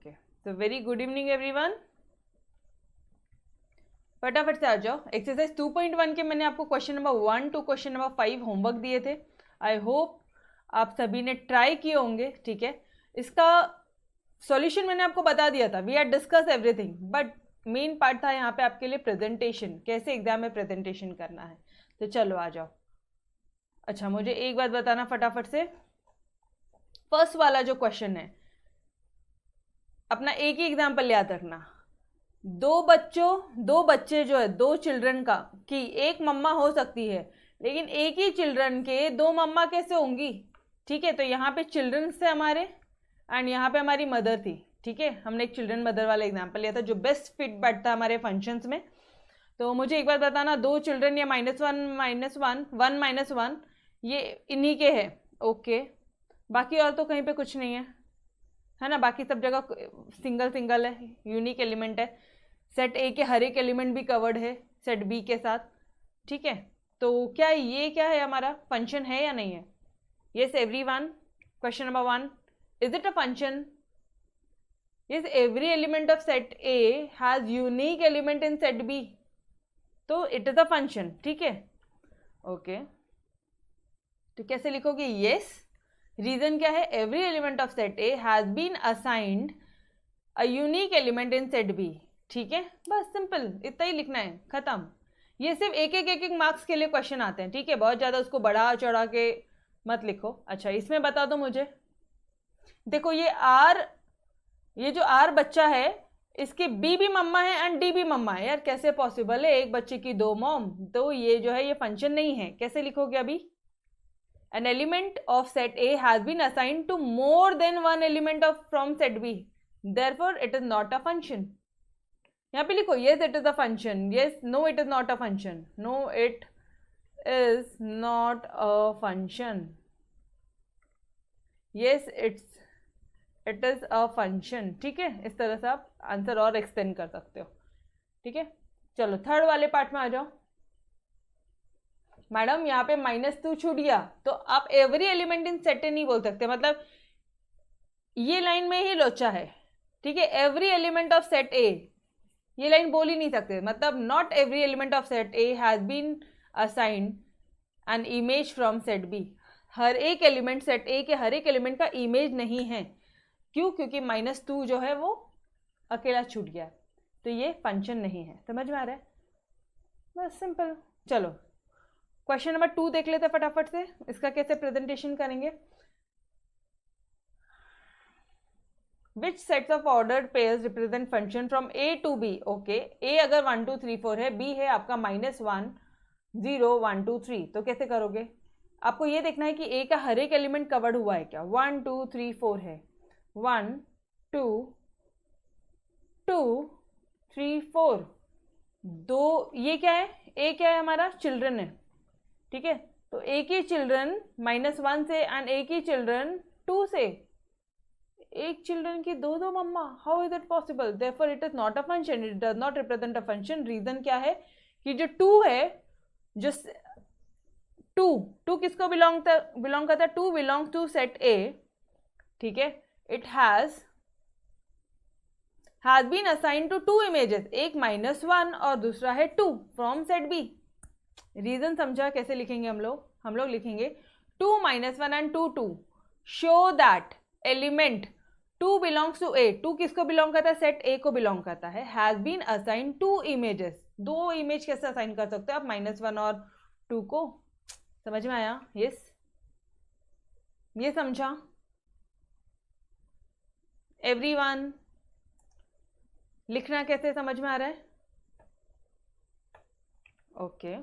Okay, तो very good evening everyone. फटाफट से आ जाओ। एक्सरसाइज 2.1 के मैंने आपको question number 1 to question number 5 homework दिए थे। आई होप आप सभी ने ट्राई किए होंगे। ठीक है, इसका सॉल्यूशन मैंने आपको बता दिया था। We are discuss everything, but main part था यहाँ पे आपके लिए प्रेजेंटेशन, कैसे एग्जाम में प्रेजेंटेशन करना है। तो चलो आ जाओ। अच्छा, मुझे एक बात बताना फटाफट से, फर्स्ट वाला जो क्वेश्चन है अपना एक ही एग्जाम्पल याद रखना। दो बच्चे जो है, दो चिल्ड्रन का की एक मम्मा हो सकती है, लेकिन एक ही चिल्ड्रन के दो मम्मा कैसे होंगी। ठीक है, तो यहाँ पे चिल्ड्रन से हमारे एंड यहाँ पे हमारी मदर थी। ठीक है, हमने एक चिल्ड्रन मदर वाला एग्जाम्पल लिया था जो बेस्ट फिट बैठता है हमारे फंक्शंस में। तो मुझे एक बात बताना, दो चिल्ड्रन या -1 ये इन्हीं के है। ओके, बाकी और तो कहीं पे कुछ नहीं है ना। बाकी सब जगह सिंगल सिंगल है, यूनिक एलिमेंट है। सेट ए के हर एक एलिमेंट भी कवर्ड है सेट बी के साथ। ठीक है, तो क्या है हमारा फंक्शन है या नहीं है? Yes everyone, question number 1, is it a function? Yes, every element of set A has unique element in set B, तो इट इज अ फंक्शन। ठीक है, ओके, तो कैसे लिखोगे? यस, रीजन क्या है? Every element of set A has been assigned a unique element in set B. ठीक है, बस सिंपल इतना ही लिखना है, खत्म। ये सिर्फ एक मार्क्स के लिए क्वेश्चन आते हैं। ठीक है, बहुत ज्यादा उसको बढ़ा चढ़ा के मत लिखो। अच्छा, इसमें बता दो मुझे, देखो ये जो आर बच्चा है, इसकी बी भी मम्मा है एंड डी भी मम्मा है। यार कैसे पॉसिबल है, एक बच्चे की दो मॉम? तो ये जो है ये फंक्शन नहीं है। कैसे लिखोगे अभी? An element of set A has been assigned to more than one element from set B. Therefore, it is not a function. यहाँ पे लिखो yes it is a function, yes no it is not a function, no it is not a function, yes it is a function। ठीक है, इस तरह से आप answer और एक्सटेंड कर सकते हो। ठीक है, चलो थर्ड वाले पार्ट में आ जाओ। मैडम यहाँ पे -2 छूट गया, तो आप एवरी एलिमेंट इन सेट ए नहीं बोल सकते, मतलब ये लाइन में ही लोचा है। ठीक है, every element of set A ये लाइन बोल ही नहीं सकते, मतलब not every element of set A has been assigned an image from set B. हर एक एलिमेंट सेट ए के हर एक एलिमेंट का इमेज नहीं है। क्यों? क्योंकि -2 जो है वो अकेला छूट गया, तो ये फंक्शन नहीं है। समझ में आ रहा है? बस सिंपल। चलो क्वेश्चन नंबर 2 देख लेते हैं फटाफट से, इसका कैसे प्रेजेंटेशन करेंगे। Which sets of ordered pairs represent function from A to B? Okay, A अगर 1 2 3 4 है, बी है आपका -1 0 1 2 3, तो कैसे करोगे? आपको ये देखना है कि ए का हर एक एलिमेंट कवर्ड हुआ है क्या। 1 2 3 4 है, 1 2 2 3 4, दो ये क्या है? ए क्या है हमारा? चिल्ड्रन है। ठीक है, तो एक ही चिल्ड्रन -1 से एंड एक ही चिल्ड्रन 2 से, एक चिल्ड्रन की दो मम्मा, how is it possible? Therefore it is not a function, it does not represent a function. Reason क्या है कि जो 2 है, जो 2 किसको बिलोंग करता है? 2 बिलोंग टू सेट ए। ठीक है, it has been assigned to 2 images, एक -1 और दूसरा है 2 फ्रॉम सेट बी। रीजन समझा? कैसे लिखेंगे हम लोग लिखेंगे 2 -1 and 2 2 show that element 2 belongs to A. 2 किसको बिलोंग करता है? सेट ए को बिलोंग करता है। Has been assign 2 images, 2 image कैसे असाइन कर सकते हो आप -1 और 2 को? समझ में आया? यस, ये समझा एवरीवन? लिखना कैसे समझ में आ रहा है? ओके,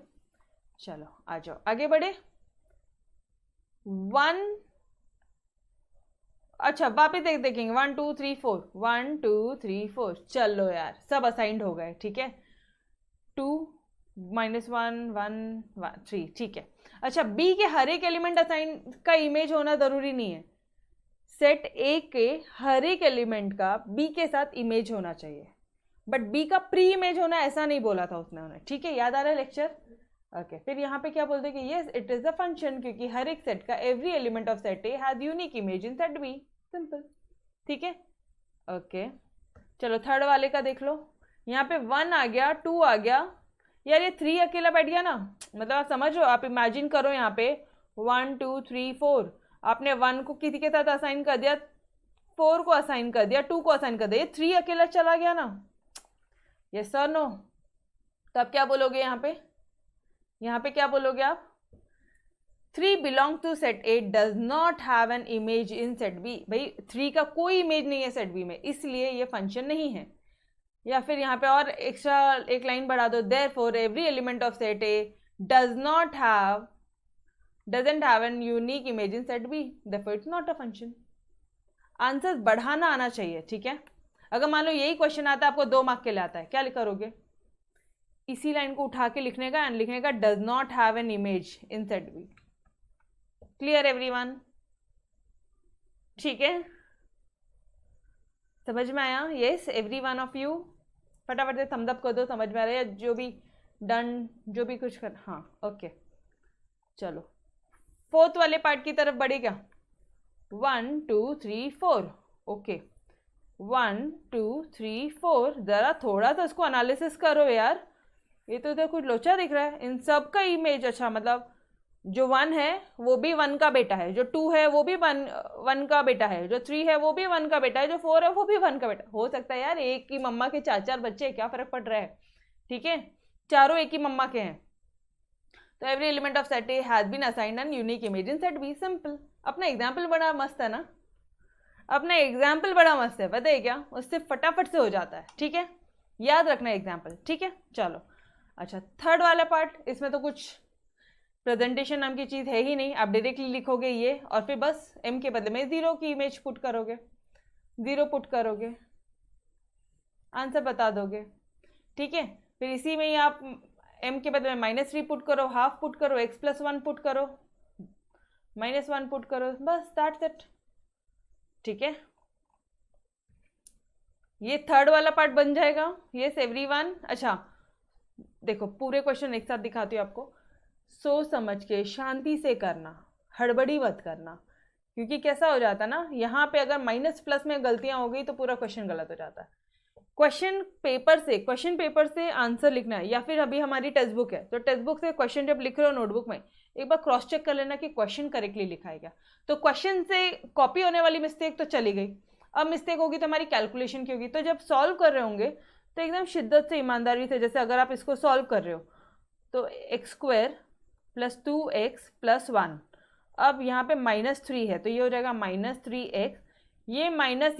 चलो आ जाओ आगे बढ़े। 1 अच्छा वापिस देखेंगे 1 2 3 4 1 2 3 4। चलो यार सब असाइंड हो गए। ठीक है, 2 -1 1 1 3। ठीक है, अच्छा बी के हर एक एलिमेंट असाइन का इमेज होना जरूरी नहीं है। सेट ए के हर एक एलिमेंट का बी के साथ इमेज होना चाहिए, बट बी का प्री इमेज होना ऐसा नहीं बोला था उसने। ठीक है, याद आ रहा है लेक्चर? ओके, फिर यहाँ पे क्या बोलते हैं कि yes it is a function, क्योंकि हर एक सेट का every element of set A has unique image in set B. Simple. ठीक है, ओके चलो थर्ड वाले का देख लो। यहाँ पे 1 आ गया, 2 आ गया, यार ये 3 अकेला बैठ गया ना। मतलब आप समझ लो, आप इमेजिन करो यहाँ पे 1 2 3 4, आपने 1 को किसी के साथ असाइन कर दिया, 4 को असाइन कर दिया, 2 को असाइन कर दिया, ये 3 अकेला चला गया ना। Yes sir no? तो आप क्या बोलोगे यहाँ पे क्या बोलोगे आप? 3 belong to set A does not have an image in set B. भाई 3 का कोई इमेज नहीं है सेट बी में, इसलिए ये फंक्शन नहीं है। या फिर यहाँ पे और एक्स्ट्रा एक लाइन बढ़ा दो, therefore every element of set A doesn't have an unique image in set B, therefore it's not a function. Answer बढ़ाना आना चाहिए, ठीक है। अगर मान लो यही क्वेश्चन आता है आपको 2 मार्क के लिए आता है, क्या करोगे? इसी लाइन को उठा के लिखने का एंड लिखने का does not have an image in set B. Clear everyone? ठीक है, समझ में आया? Yes every one of you फटाफट से थम्स अप कर दो, समझ में आ रहा है? जो भी डन, जो भी कुछ कर, हाँ ओके। चलो फोर्थ वाले पार्ट की तरफ बढ़े क्या? 1 2 3 4, ओके 1 2 3 4। जरा थोड़ा सा उसको एनालिसिस करो यार, ये तो इधर कुछ लोचा दिख रहा है। इन सब का इमेज, अच्छा मतलब जो 1 है वो भी 1 का बेटा है, जो 2 है वो भी 1 का बेटा है, जो 3 है वो भी 1 का बेटा है, जो 4 है वो भी 1 का बेटा। हो सकता है यार एक ही मम्मा के 4 बच्चे, क्या फर्क पड़ रहा है? ठीक है, चारों एक ही मम्मा के हैं। तो every element of set A has been assigned an unique image in set B. Simple. अपना एग्जाम्पल बड़ा मस्त है ना, अपना एग्जाम्पल बड़ा मस्त है, पता है क्या? उससे फटाफट से हो जाता है, ठीक है। याद रखना एग्जाम्पल, ठीक है। चलो अच्छा थर्ड वाला पार्ट, इसमें तो कुछ प्रेजेंटेशन नाम की चीज़ है ही नहीं, आप डायरेक्टली लिखोगे ये और फिर बस m के बदले में 0 की इमेज पुट करोगे, 0 पुट करोगे, आंसर बता दोगे, ठीक है। फिर इसी में ही आप m के बदले में -3 पुट करो, हाफ पुट करो, x+1 पुट करो, -1 पुट करो, बस दैट्स इट, ठीक है। ये थर्ड वाला पार्ट बन जाएगा। Yes everyone? अच्छा देखो पूरे क्वेश्चन एक साथ दिखाती हूँ आपको, सोच समझ के शांति से करना, हड़बड़ी मत करना, क्योंकि कैसा हो जाता है ना, यहाँ पे अगर माइनस प्लस में गलतियां हो गई तो पूरा क्वेश्चन गलत हो जाता है। क्वेश्चन पेपर से आंसर लिखना है, या फिर अभी हमारी टेक्स्ट बुक है तो टेक्स्ट बुक से क्वेश्चन जब लिख रहे हो नोटबुक में एक बार क्रॉस चेक कर लेना कि क्वेश्चन करेक्टली लिखा है क्या। तो क्वेश्चन से कॉपी होने वाली मिस्टेक तो चली गई, अब मिस्टेक होगी तो हमारी कैलकुलेशन की होगी। तो जब सॉल्व कर रहे होंगे तो एकदम शिद्दत से, ईमानदारी से, जैसे अगर आप इसको सॉल्व कर रहे हो तो x² + 2x + 1, अब यहाँ पे -3 है तो ये हो जाएगा -3x, ये माइनस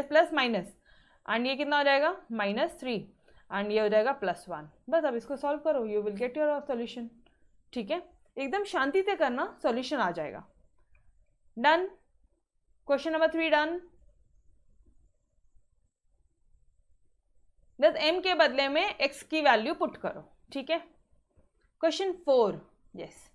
प्लस माइनस, एंड ये कितना हो जाएगा -3, एंड ये हो जाएगा +1। बस अब इसको सॉल्व करो, you will get your solution, ठीक है। एकदम शांति से करना, सॉल्यूशन आ जाएगा। Done, question number 3 done. बस m के बदले में x की वैल्यू पुट करो, ठीक है। क्वेश्चन 4, यस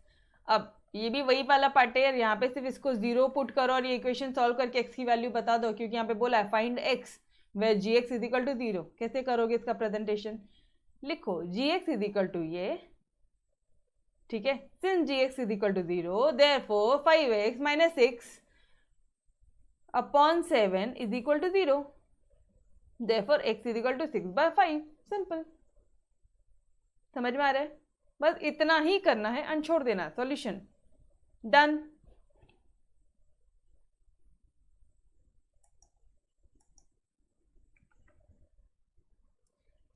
अब ये भी वही वाला पार्ट है, यहाँ पे सिर्फ इसको 0 पुट करो और ये इक्वेशन सॉल्व करके x की वैल्यू बता दो, क्योंकि यहाँ पे बोला है फाइंड x वेयर gx = 0। कैसे करोगे इसका प्रेजेंटेशन? लिखो gx = ये, ठीक है। Since gx = 0 therefore 5x - 6 / 7 = 0, therefore x = 6/5। Simple, समझ में आ रहा है? बस इतना ही करना है एंड छोड़ देना, सॉल्यूशन डन।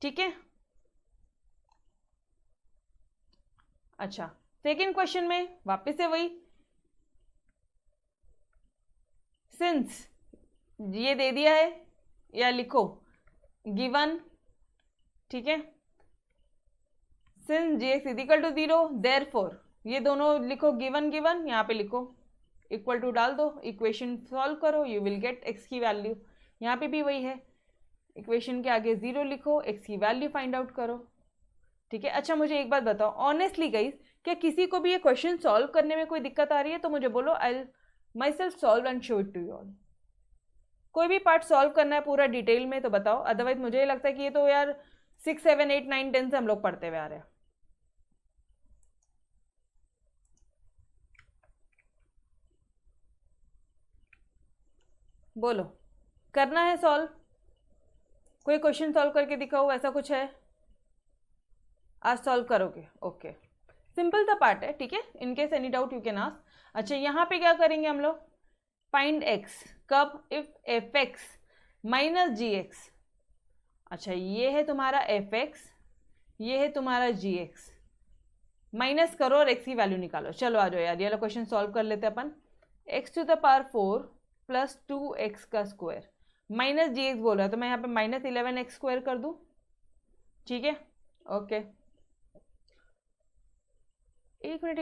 ठीक है। अच्छा सेकेंड क्वेश्चन में वापस से वही, सिंस ये दे दिया है, या लिखो गिवन, ठीक है। सिंस gx = 0 देयरफॉर, ये दोनों लिखो गिवन, यहाँ पे लिखो इक्वल टू डाल दो, इक्वेशन सॉल्व करो, यू विल गेट x की वैल्यू। यहाँ पे भी वही है, इक्वेशन के आगे 0 लिखो, x की वैल्यू फाइंड आउट करो, ठीक है। अच्छा मुझे एक बात बताओ ऑनेस्टली गाइस, क्या किसी को भी ये क्वेश्चन सॉल्व करने में कोई दिक्कत आ रही है? तो मुझे बोलो, I myself solve and show it to you all. कोई भी पार्ट सॉल्व करना है पूरा डिटेल में तो बताओ, अदरवाइज मुझे लगता है कि ये तो यार 6 7 8 9 10 से हम लोग पढ़ते हुए आ रहे हैं। बोलो, करना है सॉल्व? कोई क्वेश्चन सॉल्व करके दिखाओ, ऐसा कुछ है? आज सॉल्व करोगे? ओके, सिंपल सा पार्ट है, ठीक है। In case any doubt you can ask. अच्छा, यहाँ पे क्या करेंगे हम लोग? फाइंड एक्स, कब? If f x minus g x. अच्छा, ये है तुम्हारा एफ एक्स, ये है तुम्हारा जी एक्स, माइनस करो और एक्स की वैल्यू निकालो। चलो आ जाओ यार, ये वाला क्वेश्चन सॉल्व कर लेते हैं अपन। X to the power 4 plus 2x का स्क्वायर माइनस जी एक्स बोल रहा है, तो मैं यहाँ पे माइनस 11x स्क्वायर कर दूँ, ठीक है। ओके, एक मिनट,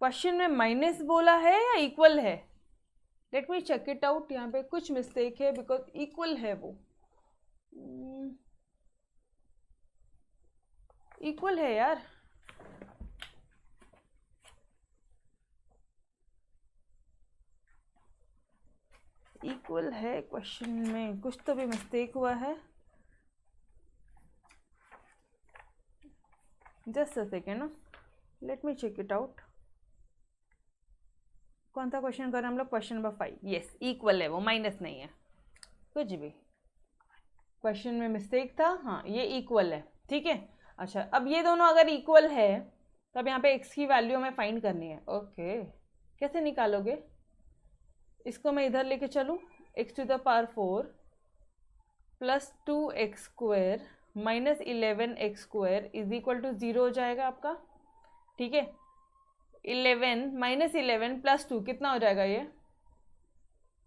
क्वेश्चन में माइनस बोला है या इक्वल है? Let me check it out. यहाँ पे कुछ मिस्टेक है, बिकॉज इक्वल है वो, इक्वल है यार। इक्वल है, क्वेश्चन में कुछ तो भी मिस्टेक हुआ है। Just a second, let me check it out. कौन सा क्वेश्चन कर रहे हैं हम लोग? Question number 5। यस, इक्वल है वो, माइनस नहीं है कुछ भी। क्वेश्चन में मिस्टेक था, हाँ ये इक्वल है, ठीक है। अच्छा, अब ये दोनों अगर इक्वल है तो अब यहाँ पे x की वैल्यू हमें फाइंड करनी है। ओके, कैसे निकालोगे? इसको मैं इधर लेके चलूँ, x to the power 4 plus 2x square minus 11x square is equal to 0 हो जाएगा आपका, ठीक है। 11 माइनस 11 प्लस 2 कितना हो जाएगा? ये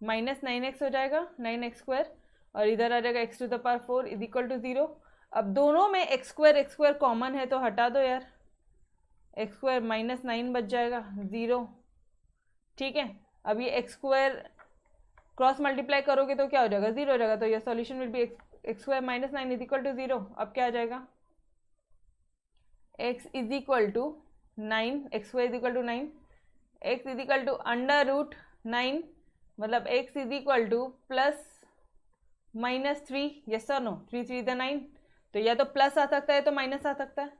माइनस 9x हो जाएगा, 9x स्क्वायर, और इधर आ जाएगा x to the power 4 is equal to 0। अब दोनों में x स्क्वायर कॉमन है तो हटा दो यार, x स्क्वायर माइनस 9 बच जाएगा, 0, ठीक है। अब ये x स्क्वायर क्रॉस मल्टीप्लाई करोगे तो क्या हो जाएगा? 0 हो जाएगा, तो ये solution will be x square minus 9 is equal to 0। अब क्या आ जाएगा? x is equal to 9, x square is equal to 9, x is equal to under root 9, मतलब x is equal to plus minus 3, yes और no? 3 3 the 9, तो या तो plus आ सकता है तो माइनस आ सकता है।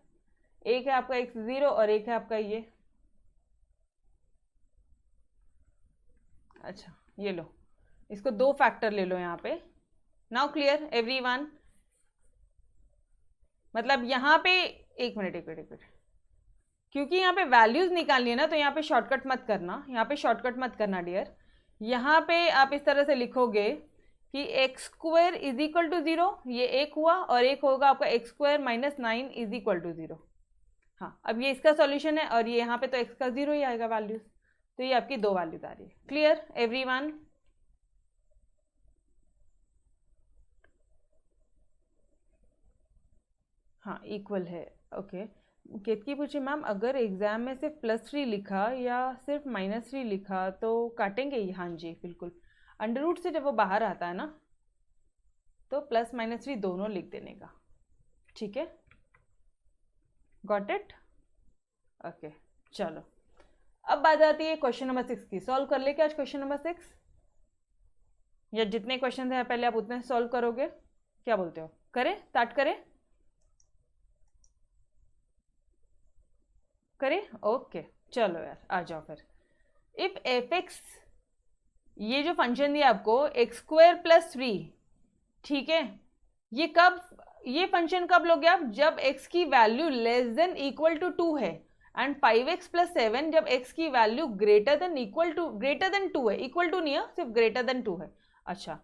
एक है आपका x 0 और एक है आपका ये। अच्छा, ये लो, इसको 2 फैक्टर ले लो यहाँ पे। Now clear everyone? मतलब यहाँ पे एक मिनट, क्योंकि यहाँ पे वैल्यूज निकालनी है ना, तो यहाँ पे शॉर्टकट मत करना, यहाँ पे शॉर्टकट मत करना डियर। यहाँ पे आप इस तरह से लिखोगे कि x square is equal to 0, ये एक हुआ, और एक होगा आपका x square minus 9 is equal to 0। हाँ, अब ये इसका सॉल्यूशन है, और ये यहाँ पे तो एक्स का 0 ही आएगा वैल्यूज, तो ये आपकी 2 वैल्यूज आ रही है। Clear everyone? हाँ, इक्वल है। ओके, केतकी पूछी मैम, अगर एग्जाम में सिर्फ +3 लिखा या सिर्फ -3 लिखा तो काटेंगे ही? हाँ जी बिल्कुल, अंडर रूट से जब वो बाहर आता है ना तो +-3 दोनों लिख देने का, ठीक है। Got it? ओके, चलो अब बात आती है क्वेश्चन नंबर 6 की। सॉल्व कर ले क्या आज क्वेश्चन नंबर 6? या जितने क्वेश्चन हैं पहले आप उतने सॉल्व करोगे? क्या बोलते हो, करें? स्टार्ट करें? करें? ओके, चलो यार आ जाओ फिर। इफ एफ एक्स, ये जो फंक्शन दिया आपको एक्स स्क्वायर प्लस 3, ठीक है, ये कब, ये फंक्शन कब लोगे आप? जब x की value less than equal to 2 है, एंड 5x प्लस 7 जब x की वैल्यू ग्रेटर देन 2 है, इक्वल टू नहीं है, सिर्फ ग्रेटर देन 2 है। अच्छा,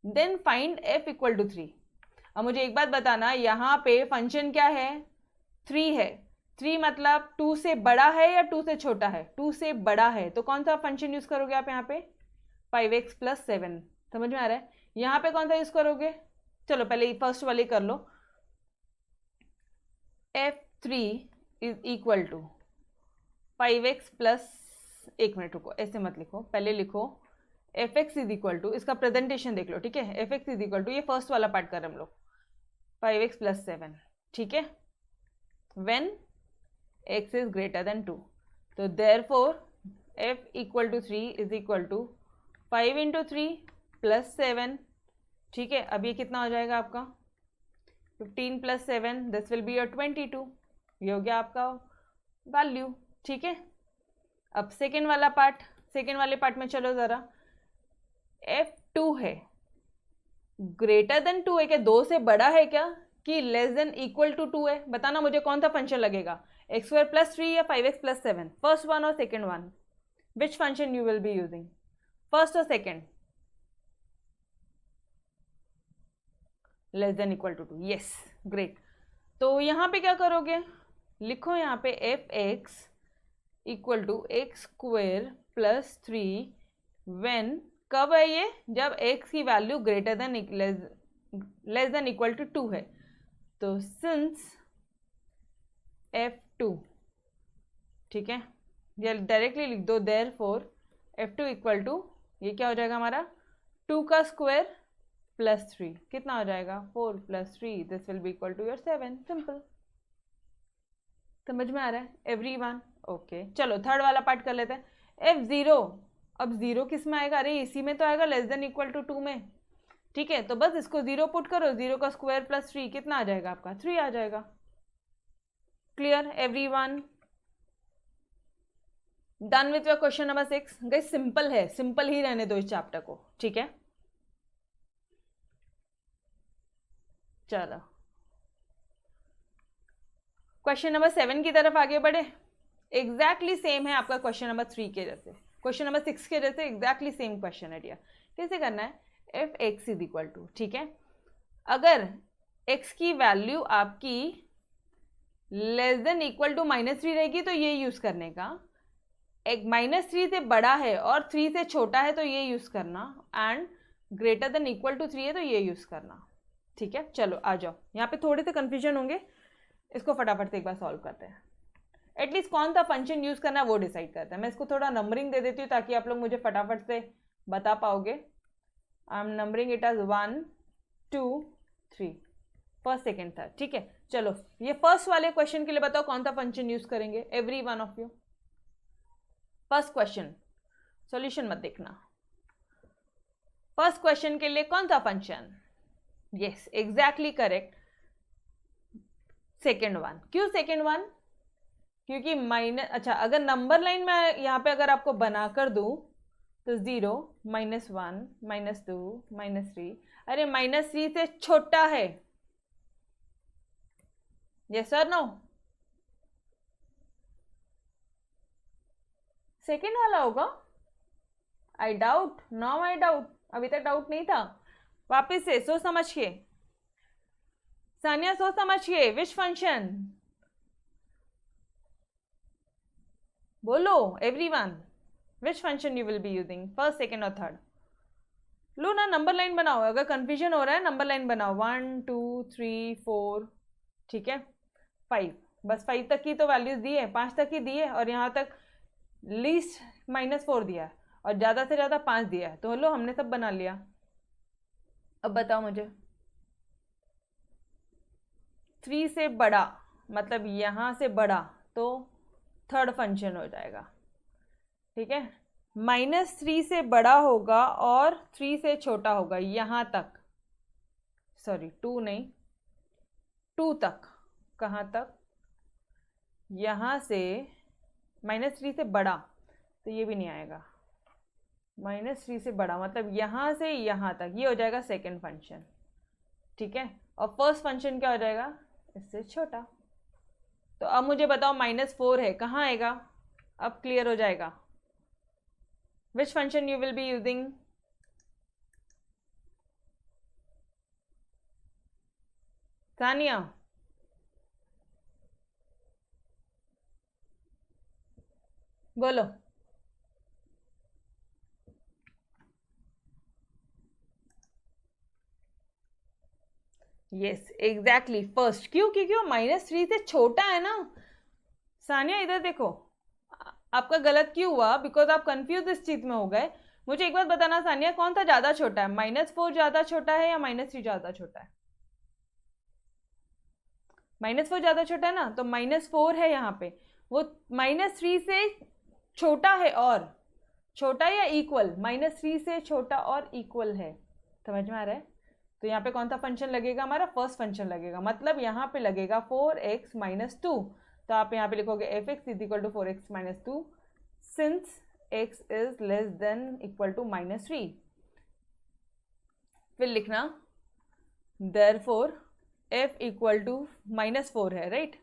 then find f equal to 3। अब मुझे एक बात बताना, यहाँ पे फंक्शन क्या है? 3 है। 3 मतलब 2 से बड़ा है या 2 से छोटा है? 2 से बड़ा है, तो कौन सा फंक्शन यूज करोगे आप यहाँ पे? 5x प्लस 7, समझ में आ रहा है? यहाँ पे कौन सा यूज करोगे? चलो पहले फर्स्ट वाले कर लो। f3 is equal to 5x plus, एक मिनट रुको, ऐसे मत लिखो, पहले लिखो fx इज इक्वल टू, इसका प्रेजेंटेशन देख लो, ठीक है। fx इज इक्वल टू, ये फर्स्ट वाला पार्ट कर रहे हम लोग, 5x प्लस 7, ठीक है, when x is greater than 2, तो therefore f equal to 3 is equal to 5 into 3 plus 7, ठीक है। अब ये कितना हो जाएगा आपका? 15 plus 7, this will be your 22, ये हो गया आपका वैल्यू, ठीक है। अब सेकेंड वाला पार्ट, सेकेंड वाले पार्ट में चलो ज़रा। f2 है, ग्रेटर देन 2 है क्या, 2 से बड़ा है क्या, कि लेस देन इक्वल टू 2 है? बताना मुझे कौन सा फंक्शन लगेगा, x² + 3 या 5x + 7? फर्स्ट वन और second one, which function you will be using, first और second? Less than equal to 2, yes, great. तो यहाँ पे क्या करोगे, लिखो यहाँ पे f(x) = x² + 3 व्हेन, कब है ये, जब x की value greater than less than equal to 2 है। तो सिंस f2, ठीक है, ये डायरेक्टली लिख दो, देयरफॉर f2 = ये क्या हो जाएगा हमारा, 2 का स्क्वायर + 3, कितना हो जाएगा, 4 + 3, this will be equal to your 7। Simple, समझ में आ रहा है एवरीवन? ओके, चलो थर्ड वाला पार्ट कर लेते हैं। f0, अब 0 किस में आएगा, अरे इसी में तो आएगा, लेस देन इक्वल टू 2 में, ठीक है। तो बस इसको 0 पुट करो, 0 का स्क्वायर + 3, कितना आ जाएगा आपका, 3 आ जाएगा। Clear everyone? Done with your question number 6। Guys simple है, सिंपल ही रहने दो इस चैप्टर को, ठीक है। चलो क्वेश्चन नंबर 7 की तरफ आगे बढ़े। एग्जैक्टली सेम है आपका क्वेश्चन नंबर 3 के जैसे, क्वेश्चन नंबर 6 के जैसे एग्जैक्टली सेम क्वेश्चन है डियर। कैसे करना है, f(x) = ठीक है, अगर x की वैल्यू आपकी लेस देन इक्वल टू -3 रहेगी तो ये यूज करने का, एक -3 से बड़ा है और 3 से छोटा है तो ये यूज करना, and greater than equal to 3 है तो ये यूज करना, ठीक है। चलो आ जाओ, यहाँ पे थोड़े से कंफ्यूजन होंगे, इसको फटाफट से एक बार सॉल्व करते हैं। एटलीस्ट कौन सा फंक्शन यूज करना है वो डिसाइड करते हैं। मैं इसको थोड़ा नंबरिंग दे देती हूँ ताकि आप लोग मुझे फटाफट से बता पाओगे। I am numbering it as 1 2 3, first second third, ठीक है। चलो ये फर्स्ट वाले क्वेश्चन के लिए बताओ कौन सा फंक्शन यूज करेंगे, every one of you. First question, solution मत देखना, फर्स्ट क्वेश्चन के लिए कौन सा function, yes exactly correct, second one. क्यों सेकेंड वन, क्योंकि माइनस, अच्छा अगर नंबर लाइन में यहाँ पे अगर आपको बना कर दूं तो 0 -1 -2 -3, अरे -3 से छोटा है, यस और नो, सेकेंड वाला होगा। I doubt, now I doubt, अभी तक डाउट नहीं था। वापिस से सोच समझ के, सानिया सोच समझ के, विच फंक्शन, बोलो everyone, which function you will be using, first second और थर्ड। लो ना नंबर लाइन बनाओ, अगर कंफ्यूजन हो रहा है नंबर लाइन बनाओ, 1 2 3 4, ठीक है, 5, बस 5 तक की तो वैल्यूज दी है, 5 तक ही दी है, और यहाँ तक लीस्ट -4 दिया है और ज़्यादा से ज़्यादा 5 दिया है, तो लो हमने सब बना लिया। अब बताओ मुझे, 3 से बड़ा मतलब यहाँ से बड़ा तो थर्ड फंक्शन हो जाएगा, ठीक है। -3 से बड़ा होगा और 3 से छोटा होगा, यहाँ तक, सॉरी 2 नहीं, 2 तक, कहाँ तक, यहाँ से -3 से बड़ा, तो ये भी नहीं आएगा, -3 से बड़ा मतलब यहाँ से यहाँ तक, ये हो जाएगा सेकेंड फंक्शन, ठीक है। और फर्स्ट फंक्शन क्या हो जाएगा, इससे छोटा। तो अब मुझे बताओ -4 है, कहाँ आएगा, अब क्लियर हो जाएगा। Which function you will be using, Sania? बोलो। यस एग्जैक्टली फर्स्ट, क्यों, क्योंकि वो -3 से छोटा है ना। सानिया इधर देखो, आपका गलत क्यों हुआ, बिकॉज आप कंफ्यूज इस चीज में हो गए। मुझे एक बात बताना सानिया, कौन सा ज्यादा छोटा है, -4 ज्यादा छोटा है या -3 ज्यादा छोटा है? -4 ज्यादा छोटा है ना, तो -4 है यहाँ पे, वो -3 से छोटा है, और छोटा या इक्वल, -3 से छोटा और इक्वल है, समझ में आ रहा है। तो यहाँ पे कौन सा फंक्शन लगेगा, हमारा फर्स्ट फंक्शन लगेगा, मतलब यहाँ पे लगेगा 4x - 2, तो आप यहाँ पे लिखोगे f(x) = 4x - 2 since x is less than equal to -3। फिर लिखना therefore f इक्वल टू -4 है, राइट।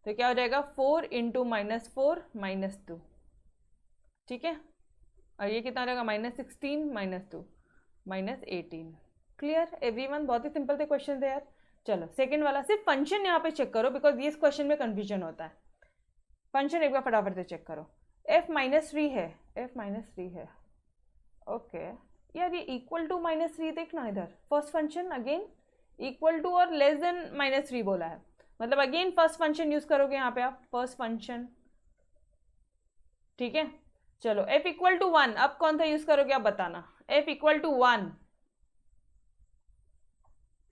तो क्या हो जाएगा 4 इंटू -4 -2, ठीक है। और ये कितना हो जाएगा -16 -2 -18। Clear everyone? बहुत ही सिंपल थे क्वेश्चन थे यार। चलो सेकंड वाला, सिर्फ फंक्शन यहाँ पे चेक करो बिकॉज ये इस क्वेश्चन में कंफ्यूजन होता है। फंक्शन एक बार फटाफट से चेक करो। f -3 है, f -3 है, ओके यार। ये इक्वल टू -3 देखना इधर, first function again equal to और लेस देन -3 बोला है, मतलब अगेन फर्स्ट फंक्शन यूज करोगे यहाँ पे आप, फर्स्ट फंक्शन, ठीक है। चलो f इक्वल टू 1, अब कौन सा यूज करोगे आप बताना। f इक्वल टू 1,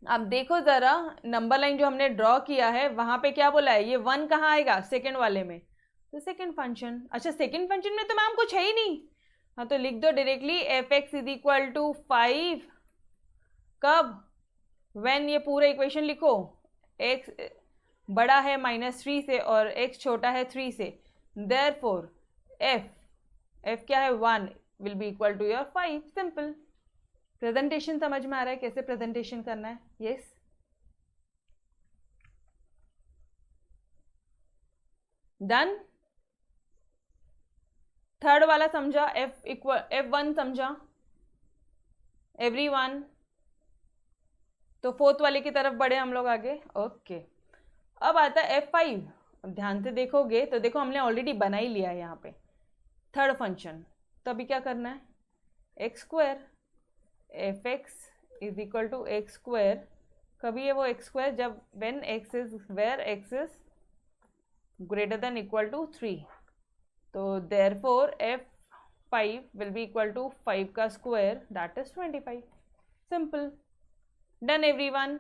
अब देखो जरा नंबर लाइन जो हमने ड्रॉ किया है वहां पे क्या बोला है, ये 1 कहाँ आएगा, सेकंड वाले में, तो सेकंड फंक्शन। अच्छा सेकंड फंक्शन में तो मैम कुछ है ही नहीं, हाँ तो लिख दो directly f(x) is equal to 5। कब? व्हेन ये पूरा इक्वेशन लिखो, x बड़ा है -3 से और x छोटा है 3 से, देयरफॉर f क्या है 1 will be equal to your 5। Simple. Presentation समझ में आ रहा है कैसे प्रेजेंटेशन करना है? Yes done. थर्ड वाला समझा, f1 समझा एवरीवन। तो फोर्थ वाले की तरफ बढ़े हम लोग आगे, ओके। अब आता है f5। अब ध्यान से देखोगे तो देखो हमने ऑलरेडी बना ही लिया है यहाँ पे थर्ड फंक्शन, तो अभी क्या करना है, x², f(x) is equal to x²। कभी है वो x², जब when x is where x is greater than equal to 3। तो therefore f5 will be equal to 5 का square, that is 25। Simple. Done everyone?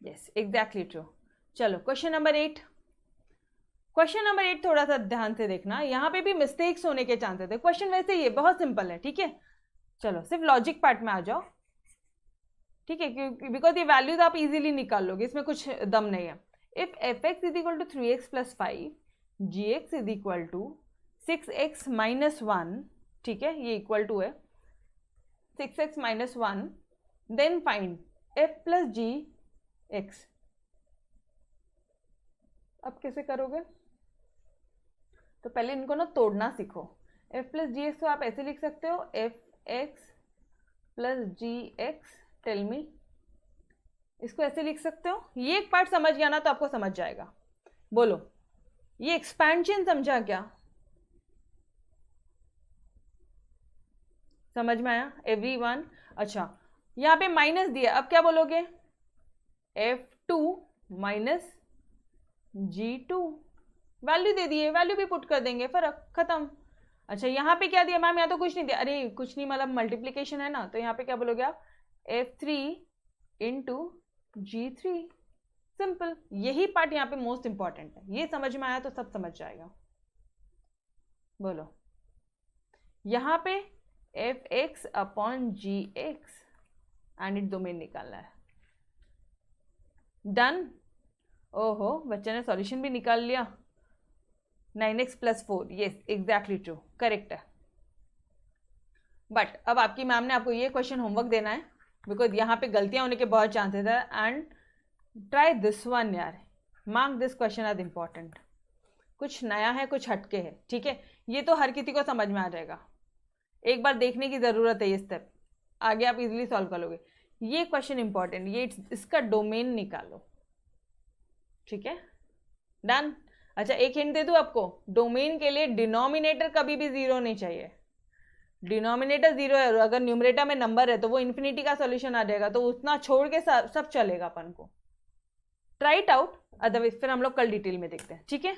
Yes exactly true. चलो question number 8। Question number 8 थोड़ा सा ध्यान से देखना, यहाँ पे भी मिस्टेक्स होने के चांसेस है। क्वेश्चन वैसे ही है, बहुत सिंपल है, ठीक है। चलो सिर्फ लॉजिक पार्ट में आ जाओ, ठीक है, क्योंकि बिकॉज ये वैल्यूज आप इजीली निकाल लोगे, इसमें कुछ दम नहीं है। If f(x) is equal to 3x plus 5, gx is equal to 6x minus 1, ठीक है, ये इक्वल टू है 6x minus 1, then find f plus gx। अब कैसे करोगे? तो पहले इनको ना तोड़ना सीखो। f प्लस जी एक्स को आप ऐसे लिख सकते हो, f(x) plus gx, tell me. इसको ऐसे लिख सकते हो। ये एक पार्ट समझ गया ना तो आपको समझ जाएगा। बोलो ये एक्सपेंशन समझा क्या? समझ में आया एवरीवन? अच्छा यहाँ पे माइनस दिया, अब क्या बोलोगे, f2 माइनस g2, वैल्यू दे दिए, वैल्यू भी पुट कर देंगे, फर्क खत्म। अच्छा यहाँ पे क्या दिया मैम? यहाँ तो कुछ नहीं दिया, अरे कुछ नहीं मतलब मल्टीप्लीकेशन है ना, तो यहाँ पे क्या बोलोगे आप, f3 इंटू g3। सिंपल। यही पार्ट यहाँ पे मोस्ट इंपॉर्टेंट है, ये समझ में आया तो सब समझ जाएगा। बोलो यहाँ पे f(x) upon gx and it domain निकालना है। डन। ओहो बच्चे ने सॉल्यूशन भी निकाल लिया। 9x plus 4, yes exactly true, correct है। बट अब आपकी मैम ने आपको ये क्वेश्चन होमवर्क देना है बिकॉज यहाँ पे गलतियां होने के बहुत चांसेस है, एंड ट्राई दिस वन यार, mark this question as important. कुछ नया है, कुछ हटके है, ठीक है। ये तो हर किसी को समझ में आ जाएगा, एक बार देखने की ज़रूरत है, ये स्टेप आगे आप इजीली सॉल्व कर लोगे। ये क्वेश्चन इंपॉर्टेंट, ये इसका डोमेन निकालो, ठीक है। डन। अच्छा एक हिंट दे दूं आपको, डोमेन के लिए डिनोमिनेटर कभी भी 0 नहीं चाहिए। डिनोमिनेटर 0 है, अगर न्यूमरेटर में नंबर है तो वो इन्फिनिटी का सॉल्यूशन आ जाएगा, तो उतना छोड़ के सब चलेगा अपन को। ट्राई इट आउट, अदरवाइज फिर हम लोग कल डिटेल में देखते हैं, ठीक है।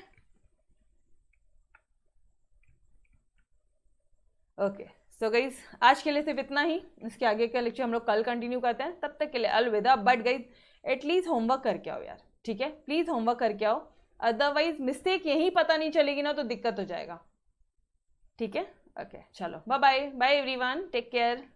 ओके सो गाइज आज के लिए सिर्फ इतना ही, इसके आगे का लेक्चर हम लोग कल कंटिन्यू करते हैं। तब तक के लिए अलविदा। बट गाइज एटलीस्ट होमवर्क करके आओ यार, ठीक है, प्लीज होमवर्क करके आओ, अदरवाइज मिस्टेक यहीं पता नहीं चलेगी ना तो दिक्कत हो जाएगा, ठीक है। ओके चलो bye bye, bye everyone, take care.